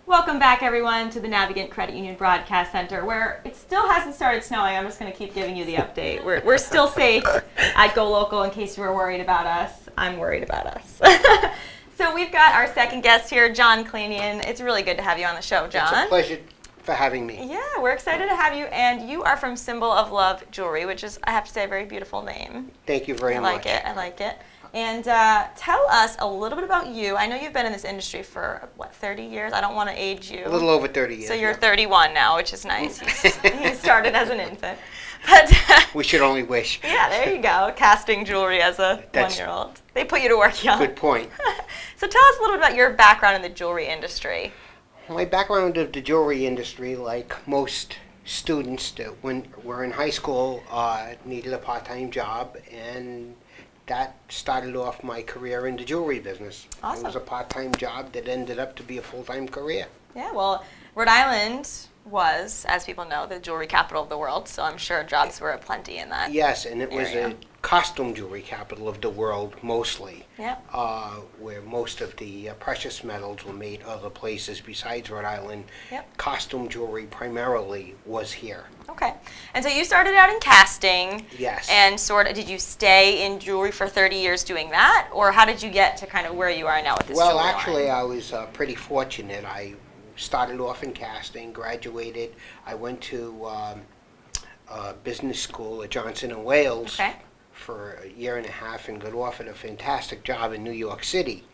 Welcome back, everyone, to the Navigant Credit Union Broadcast Center, where it still hasn't started snowing. I'm just going to keep giving you the update. We're still safe at GoLocal in case you were worried about us. I'm worried about us. So we've got our second guest here, John Klanian. It's really good to have you on the show, John. It's a pleasure for having me. Yeah, we're excited to have you. And you are from Symbol of Love Jewelry, which is, I have to say, a very beautiful name. Thank you very much. I like it. And tell us a little bit about you. I know you've been in this industry for, 30 years? I don't want to age you. A little over 30 years. So you're 31 now, which is nice. He started as an infant. But we should only wish. Yeah, there you go. Casting jewelry as a one-year-old. They put you to work young. Good point. So tell us a little bit about your background in the jewelry industry. My background of the jewelry industry, like most students do, when we're in high school, needed a part-time job, and that started off my career in the jewelry business. Awesome. It was a part-time job that ended up to be a full-time career. Yeah, well, Rhode Island was, as people know, the jewelry capital of the world, so I'm sure jobs were aplenty in that. Yes, and it was area. a costume jewelry capital of the world, mostly. Yep. Where most of the precious metals were made other places besides Rhode Island. Yep. Costume jewelry primarily was here. Okay. And so you started out in casting. Yes. And did you stay in jewelry for 30 years doing that? Or how did you get to kind of where you are now with this jewelry line? Well, actually, I was pretty fortunate. I started off in casting, graduated. I went to business school at Johnson & Wales. Okay. For a year and a half and got offered a fantastic job in New York City.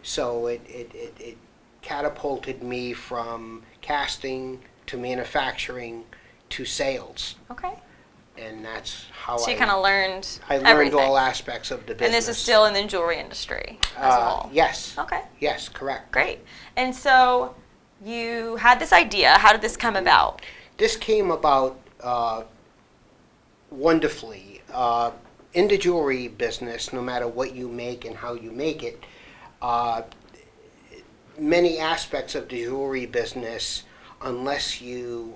So it catapulted me from casting to manufacturing to sales. Okay. And that's how So you kind of learned learned all aspects of the business. And this is still in the jewelry industry as a whole? Yes. Okay. Yes, correct. Great. And so you had this idea. How did this come about? This came about wonderfully. In the jewelry business, no matter what you make and how you make it, many aspects of the jewelry business, unless you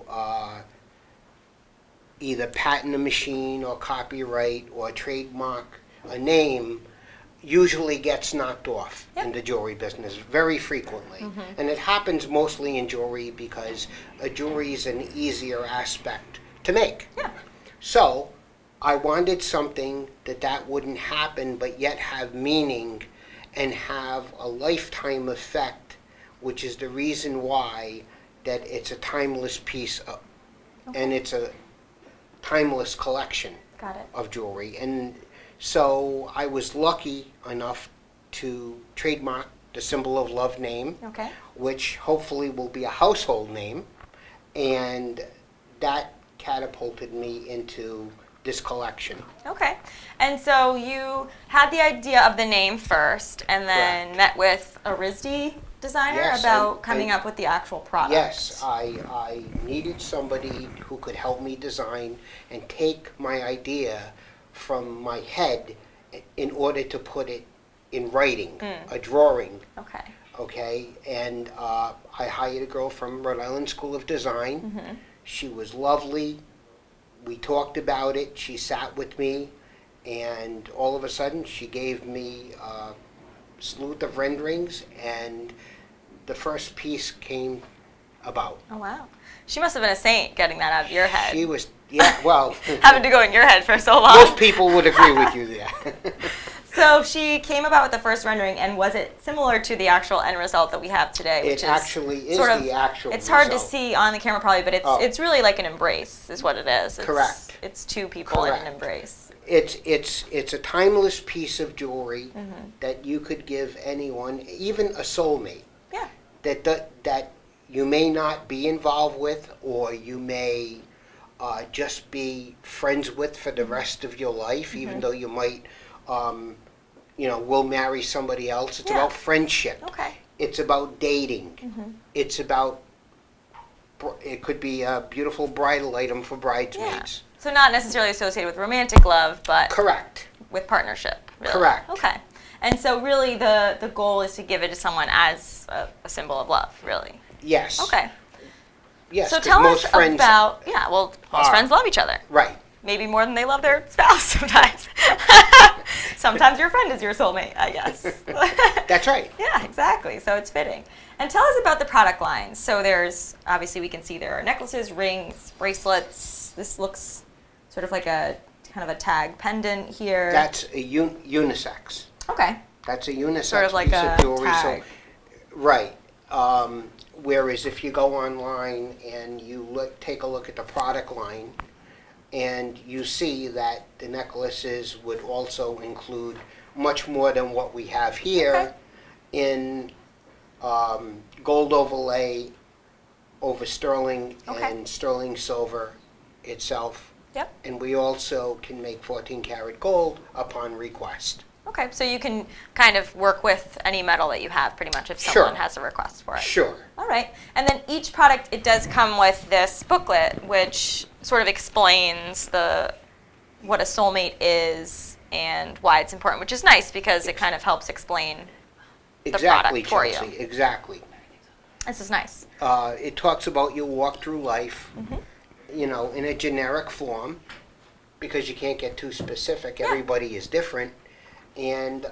either patent a machine or copyright or trademark a name, usually gets knocked off in the jewelry business very frequently. Mm-hmm. And it happens mostly in jewelry because jewelry is an easier aspect to make. Yeah. So I wanted something that wouldn't happen, but yet have meaning and have a lifetime effect, which is the reason why that it's a timeless piece and it's a timeless collection of jewelry. And so I was lucky enough to trademark the Symbol of Love name, which hopefully will be a household name, and that catapulted me into this collection. Okay. And so you had the idea of the name first and then met with a RISD designer about coming up with the actual product. Yes, I needed somebody who could help me design and take my idea from my head in order to put it in writing, a drawing. Okay. Okay, and I hired a girl from Rhode Island School of Design. Mm-hmm. She was lovely. We talked about it, she sat with me, and all of a sudden she gave me a slew of renderings, and the first piece came about. Oh, wow. She must have been a saint getting that out of your head. She was, yeah, well. Having to go in your head for so long. Most people would agree with you there. So she came about with the first rendering, and was it similar to the actual end result that we have today? It actually is sort of, the actual It's hard result. to see on the camera probably, but it's really like an embrace is what it is. Correct. It's two people in an embrace. It's a timeless piece of jewelry that you could give anyone, even a soulmate. Yeah. That you may not be involved with, or you may just be friends with for the rest of your life, even though you might will marry somebody else. It's about friendship. Okay. It's about dating. It's about, it could be a beautiful bridal item for bridesmaids. Yeah. So not necessarily associated with romantic love, but correct. With partnership. Really. Correct. Okay. And so really the goal is to give it to someone as a symbol of love, really. Yes. Okay. Yes. So tell us about, most friends love each other. Right. Maybe more than they love their spouse sometimes. sometimes your friend is your soulmate, I guess. That's right. Yeah, exactly. So it's fitting. And tell us about the product line. So there's, obviously we can see there are necklaces, rings, bracelets. This looks sort of like a kind of a tag pendant here. That's a unisex. Okay. That's a unisex Sort of like piece a of jewelry. tag. Right. Whereas if you go online and you take a look at the product line, and you see that the necklaces would also include much more than what we have here in gold overlay over sterling and sterling silver itself. Yep. And we also can make 14 karat gold upon request. Okay, so you can kind of work with any metal that you have pretty much if someone has a request for it. Sure. All right. And then each product, it does come with this booklet, which sort of explains what a soulmate is and why it's important, which is nice because it kind of helps explain the product for Chelsea, you. Exactly. This is nice. It talks about your walk through life, in a generic form, because you can't get too specific. Yeah. Everybody is different. And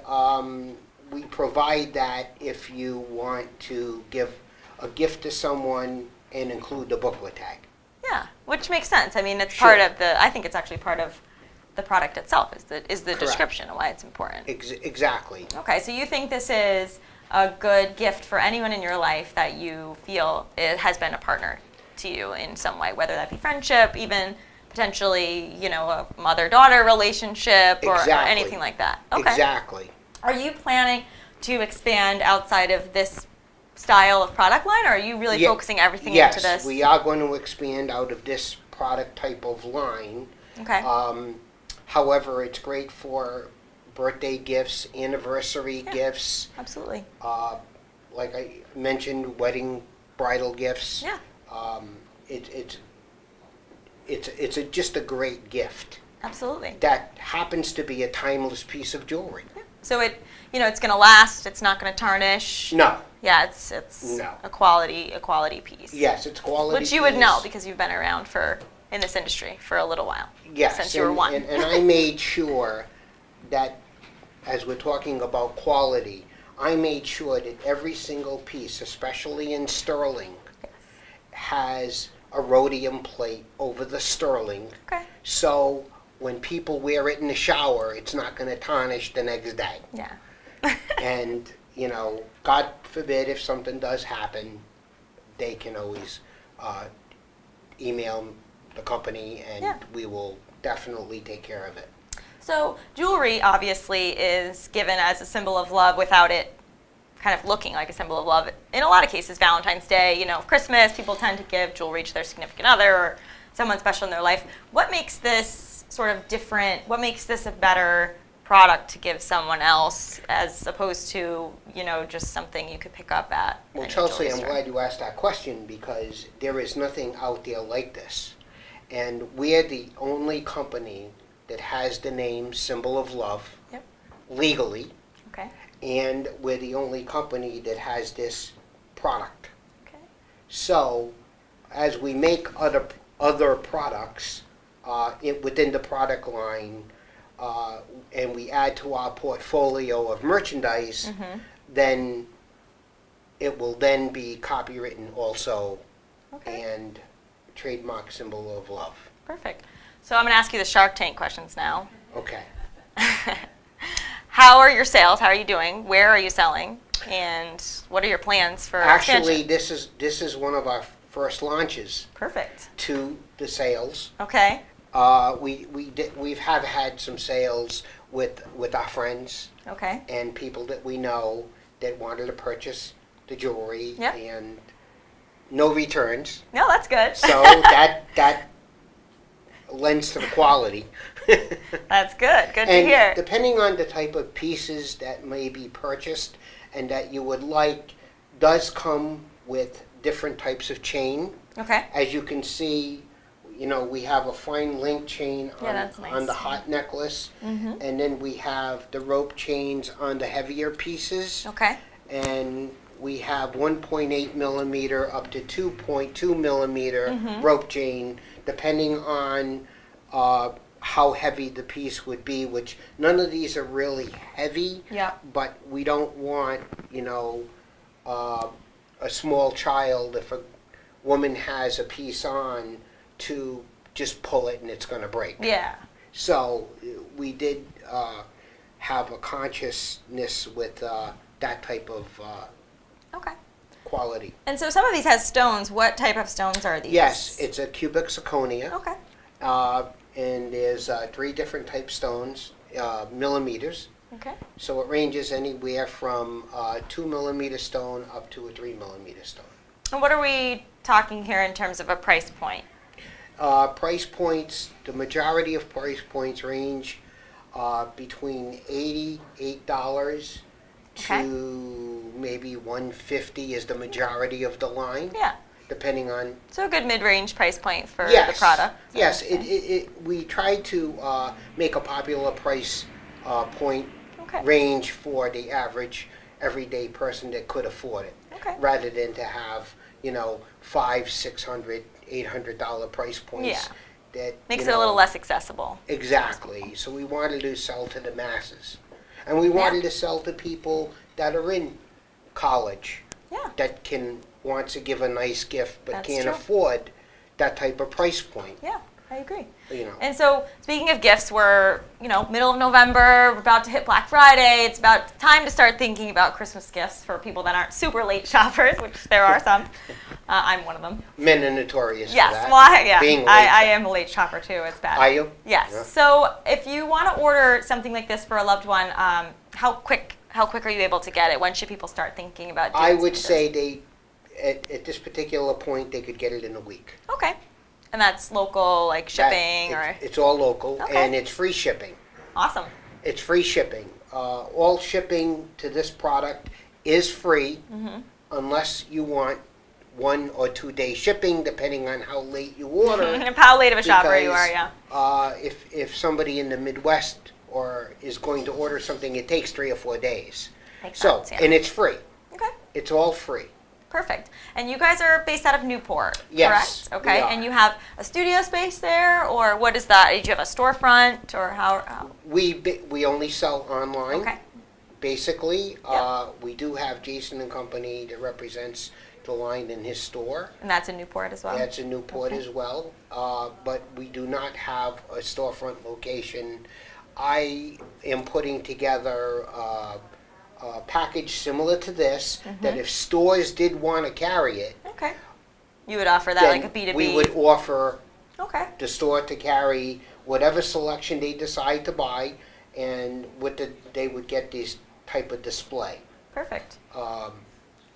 we provide that if you want to give a gift to someone and include the booklet tag. Yeah, which makes sense. I mean, it's Sure. part of I think it's actually part of the product itself, is the Correct. description of why it's important. Exactly. Okay, so you think this is a good gift for anyone in your life that you feel it has been a partner to you in some way, whether that be friendship, even potentially, a mother-daughter relationship or anything like that. Okay. Exactly. Are you planning to expand outside of this style of product line, or are you really focusing everything into this? Yes, we are going to expand out of this product type of line. Okay. However, it's great for birthday gifts, anniversary gifts. Absolutely. Like I mentioned, wedding, bridal gifts. Yeah. It's just a great gift. Absolutely. That happens to be a timeless piece of jewelry. Yeah. So it's going to last. It's not going to tarnish. No. Yeah, it's No. a quality piece. Yes, it's quality. Which you would know because you've been around in this industry for a little while. Yes, Since you were one. and I made sure that, as we're talking about quality, I made sure that every single piece, especially in sterling, has a rhodium plate over the sterling. Okay. So when people wear it in the shower, it's not going to tarnish the next day. Yeah. And, God forbid if something does happen, they can always email the company and we will definitely take care of it. So jewelry obviously is given as a symbol of love without it kind of looking like a symbol of love. In a lot of cases, Valentine's Day, Christmas, people tend to give jewelry to their significant other or someone special in their life. What makes this sort of different? What makes this a better product to give someone else as opposed to, just something you could pick up at Well, any Chelsea, jewelry I'm store? glad you asked that question because there is nothing out there like this. And we're the only company that has the name Symbol of Love legally. Okay. And we're the only company that has this product. Okay. So, as we make other products within the product line, and we add to our portfolio of merchandise, then it will then be copywritten also and trademark Symbol of Love. Perfect. So I'm going to ask you the Shark Tank questions now. Okay. How are your sales? How are you doing? Where are you selling? And what are your plans for Actually, expansion? this is one of our first launches Perfect. to the sales. Okay. We've had some sales with our friends Okay. and people that we know that wanted to purchase the jewelry Yep. and no returns. No, that's good. So that lends to the quality. That's good. Good to And hear. depending on the type of pieces that may be purchased and that you would like, does come with different types of chain. Okay. As you can see, we have a fine link chain that's nice. on the hot necklace, and then we have the rope chains on the heavier pieces, Okay. and we have 1.8 millimeter up to 2.2 millimeter rope chain, depending on how heavy the piece would be, which none of these are really heavy. Yeah. But we don't want, a small child, if a woman has a piece on, to just pull it and it's going to break. Yeah. So we did have a consciousness with that type of Okay. quality. And so some of these has stones. What type of stones are these? Yes, it's a cubic zirconia. Okay. And there's 3 different type stones, millimeters. Okay. So it ranges anywhere from 2 millimeter stone up to a 3 millimeter stone. And what are we talking here in terms of a price point? Price points, the majority of price points range between $88 Okay. to maybe $150 is the majority of the line, Yeah. depending on. So a good mid-range price point for Yes. the product. Yes, we try to make a popular price point Okay. range for the average everyday person that could afford it, Okay. rather than to have, $500, $600, $800 price points. Yeah. That Makes it a little less accessible. Exactly. So we wanted to sell to the masses, and we wanted to sell to people that are in college Yeah. that want to give a nice gift but That's can't true. afford that type of price point. Yeah, I agree. You know. And so, speaking of gifts, we're, middle of November, we're about to hit Black Friday. It's about time to start thinking about Christmas gifts for people that aren't super late shoppers, which there are some. I'm one of them. Men are notorious Yes, for that. well, Being late. I am a late shopper too. It's bad. Are you? Yes. Yeah. So, if you want to order something like this for a loved one, how quick are you able to get it? When should people start thinking about doing I something would like this? say at this particular point they could get it in a week. Okay. And that's local, like shipping It's all local, Okay. and it's free shipping. Awesome. It's free shipping. All shipping to this product is free, unless you want 1 or 2 day shipping, depending on how late you order. And how late of a shopper you are, Because, yeah. If somebody in the Midwest is going to order something, it takes 3 or 4 days. Makes So, sense, yeah. and it's free. Okay. It's all free. Perfect. And you guys are based out of Newport, Yes, correct? Okay. we are. And you have a studio space there, or what is that? Do you have a storefront, or how? We only sell online. Okay. Basically, Yep. we do have Jason and Company that represents the line in his store. And that's in Newport as well? That's in Newport Okay. as well, but we do not have a storefront location. I am putting together a package similar to this, that if stores did want to carry it, Okay. You would offer that then like a B2B? we would offer Okay. the store to carry whatever selection they decide to buy, and they would get this type of display Perfect. to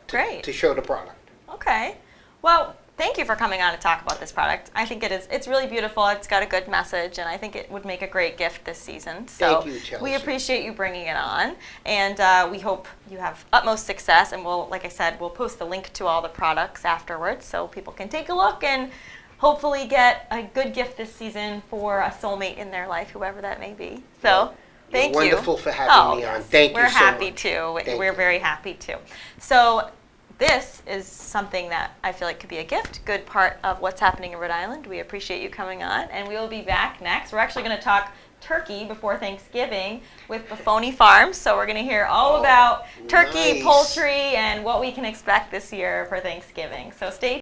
Great. show the product. Okay. Well, thank you for coming on to talk about this product. I think it's really beautiful. It's got a good message, and I think it would make a great gift this season. So Thank you, Chelsea. we appreciate you bringing it on, and we hope you have utmost success. And like I said, we'll post the link to all the products afterwards so people can take a look and hopefully get a good gift this season for a soulmate in their life, whoever that may be. So. Thank you. Wonderful for having me on. Thank you so much. We're happy to. Thank We're you. very happy to. So this is something that I feel like could be a gift, good part of what's happening in Rhode Island. We appreciate you coming on, and we will be back next. We're actually going to talk turkey before Thanksgiving with Buffoni Farms. So we're going to hear all about turkey, nice. poultry, and what we can expect this year for Thanksgiving. So stay